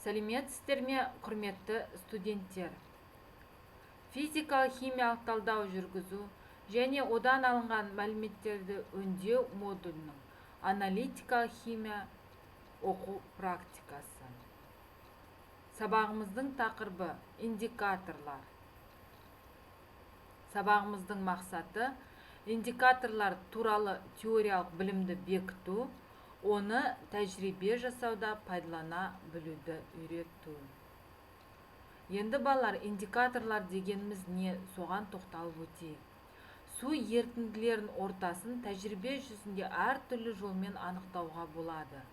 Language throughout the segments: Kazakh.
Сәлеметсіздер ме, құрметті студенттер? Физикалық химиялық талдау жүргізу және одан алынған мәліметтерді өңдеу модулінің аналитикалық химия оқу практикасы. Сабағымыздың тақырыбы индикаторлар. Сабағымыздың мақсаты индикаторлар туралы теориялық білімді бекіту, оны тәжірибе жасауда пайдалана білуді үйрету. Енді балалар, индикаторлар дегеніміз не, соған тоқталып өтейік. Су ерітінділерінің ортасын тәжірибе жүзінде әртүрлі жолмен анықтауға болады.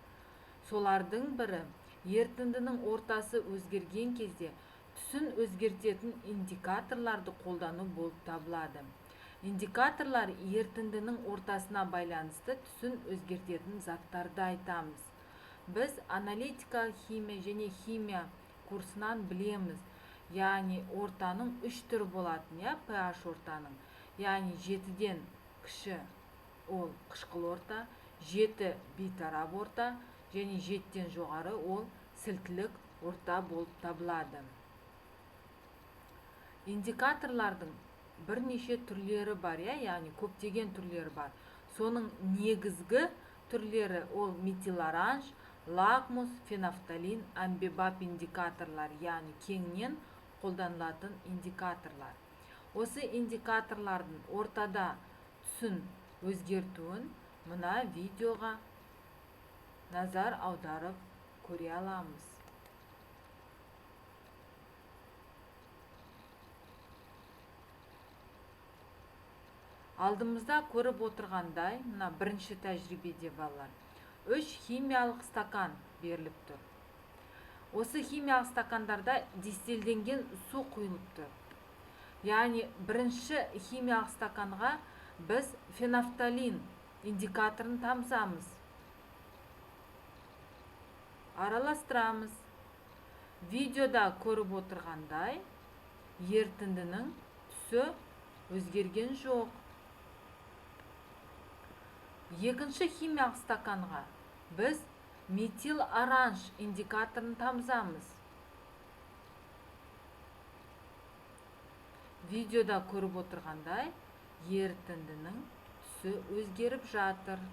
Солардың бірі ерітіндінің ортасы өзгерген кезде түсін өзгертетін индикаторларды қолдану болып табылады. Индикаторлар ерітіндінің ортасына байланысты түсін өзгертетін заттарды айтамыз. Біз аналитикалық химия және химия курсынан білеміз, яғни ортаның 3 түрі болатын, pH ортаның, яғни 7-ден кіші ол қышқыл орта, 7 бейтарап орта және 7-ден жоғары ол сілтілік орта болып табылады. Индикаторлардың бірнеше түрлері бар, яғни көптеген түрлері бар. Соның негізгі түрлері ол метил-оранж, лакмус, фенофталин, амбибап индикаторлар, яғни кеңінен қолданылатын индикаторлар. Осы индикаторлардың ортада түсін өзгертуін мына видеоға назар аударып көре аламыз. Алдымызда көріп отырғандай, мына бірінші тәжірибеде балалар, 3 химиялық стакан беріліп тұр. Осы химиялық стакандарда дистилденген су құйылып тұр. Яғни бірінші химиялық стаканға біз фенофталин индикаторын тамызамыз. Араластырамыз. Видеода көріп отырғандай, ерітіндінің түсі өзгерген жоқ. Екінші химиялық стаканға біз метил-оранж индикаторын тамызамыз. Видеода көріп отырғандай, ерітіндінің түсі өзгеріп жатыр.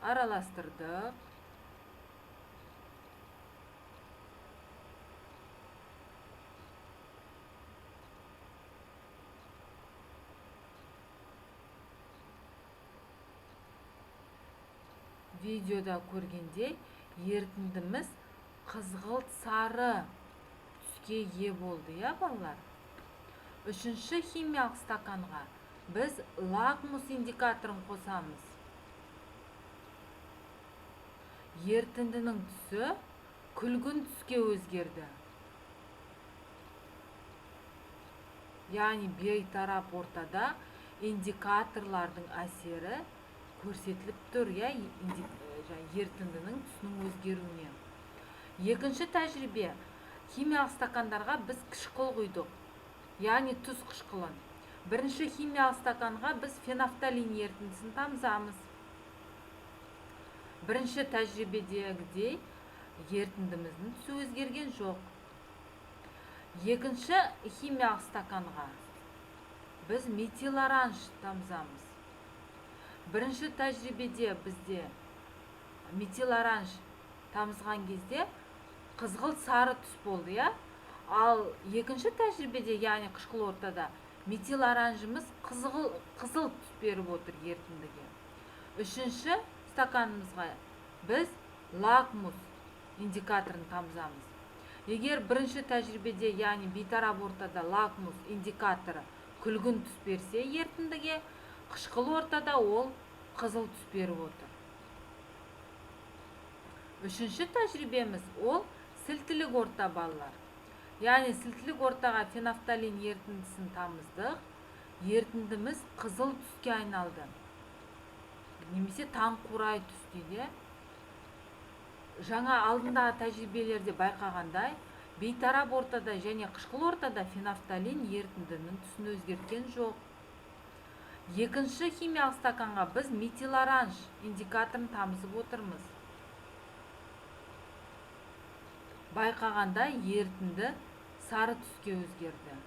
Араластырдық. Видеода көргенде ерітіндіміз қызғылт сары түске ие болды, балалар. Үшінші химиялық стаканға біз лакмус индикаторын қосамыз. Ерітіндінің түсі күлгін түске өзгерді. Яғни бейтарап ортада индикаторлардың әсері көрсетіліп тұр, ерітіндінің түсінің өзгеруіне. Екінші тәжірибе, химиялық стакандарға біз қышқыл құйдық, яғни тұз қышқылын. Бірінші химиялық стаканға біз фенофталин ерітіндісін тамызамыз. Бірінші тәжірибедегідей ерітіндіміздің түсі өзгерген жоқ. Екінші химиялық стаканға біз метил-оранж тамызамыз. Бірінші тәжірибеде бізде метил-оранж тамызған кезде қызғылт сары түс болды, ал екінші тәжірибеде, яғни қышқыл ортада, метил-оранжымыз қызыл түс беріп отыр ерітіндіге. Үшінші стаканымызға біз лакмус индикаторын тамызамыз. Егер бірінші тәжірибеде, яғни бейтарап ортада лакмус индикаторы күлгін түс берсе ерітіндіге, қышқыл ортада ол қызыл түс беріп отыр. Үшінші тәжірибеміз ол сілтілік орта, балалар. Яғни сілтілік ортаға фенофталин ерітіндісін тамыздық, ерітіндіміз қызыл түске айналды. Немесе таңқурай түс дейді. Жаңа алдындағы тәжірибелерде байқағандай, бейтарап ортада және қышқыл ортада фенофталин ерітіндінің түсін өзгерткен жоқ. Екінші химиялық стаканға біз метил-оранж индикаторын тамызып отырмыз. байқағанда ерітінді сары түске өзгерді.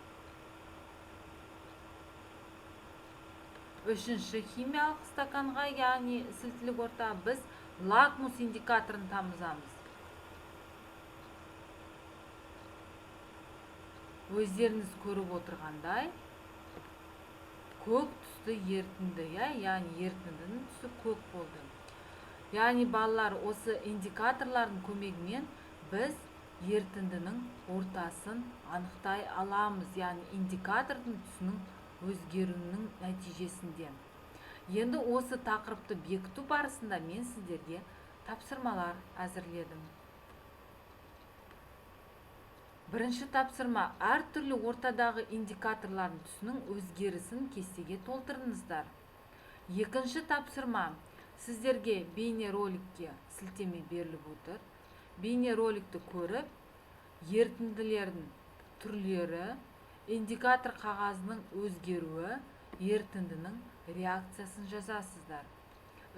Үшінші химиялық стаканға, яғни сілтілік ортаға біз лакмус индикаторын тамызамыз. Өздеріңіз көріп отырғандай көк түсті ерітінді, яғни ерітіндінің түсі көк болды. Яғни балалар, осы индикаторлардың көмегімен біз ерітіндінің ортасын анықтай аламыз, яғни индикатордың түсінің өзгеруінің нәтижесінде. Енді осы тақырыпты бекіту барысында мен сіздерге тапсырмалар әзірледім. Бірінші тапсырма: әртүрлі ортадағы индикаторлардың түсінің өзгерісін кестеге толтырыңыздар. Екінші тапсырма: сіздерге бейнероликке сілтеме беріліп отыр. Бейнероликті көріп, ерітінділердің түрлері, индикатор қағазының өзгеруі, ерітіндінің реакциясын жазасыздар.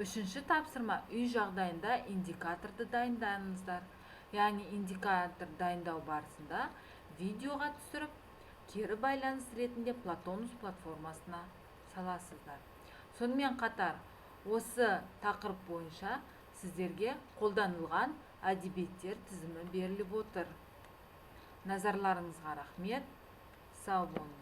Үшінші тапсырма: үй жағдайында индикаторды дайындаңыздар. Яғни индикатор дайындау барысында видеоға түсіріп, кері байланыс ретінде Платонус платформасына саласыздар. Сонымен қатар, осы тақырып бойынша сіздерге қолданылған әдебиеттер тізімі беріліп отыр. Назарларыңызға рахмет. Сау болыңыз.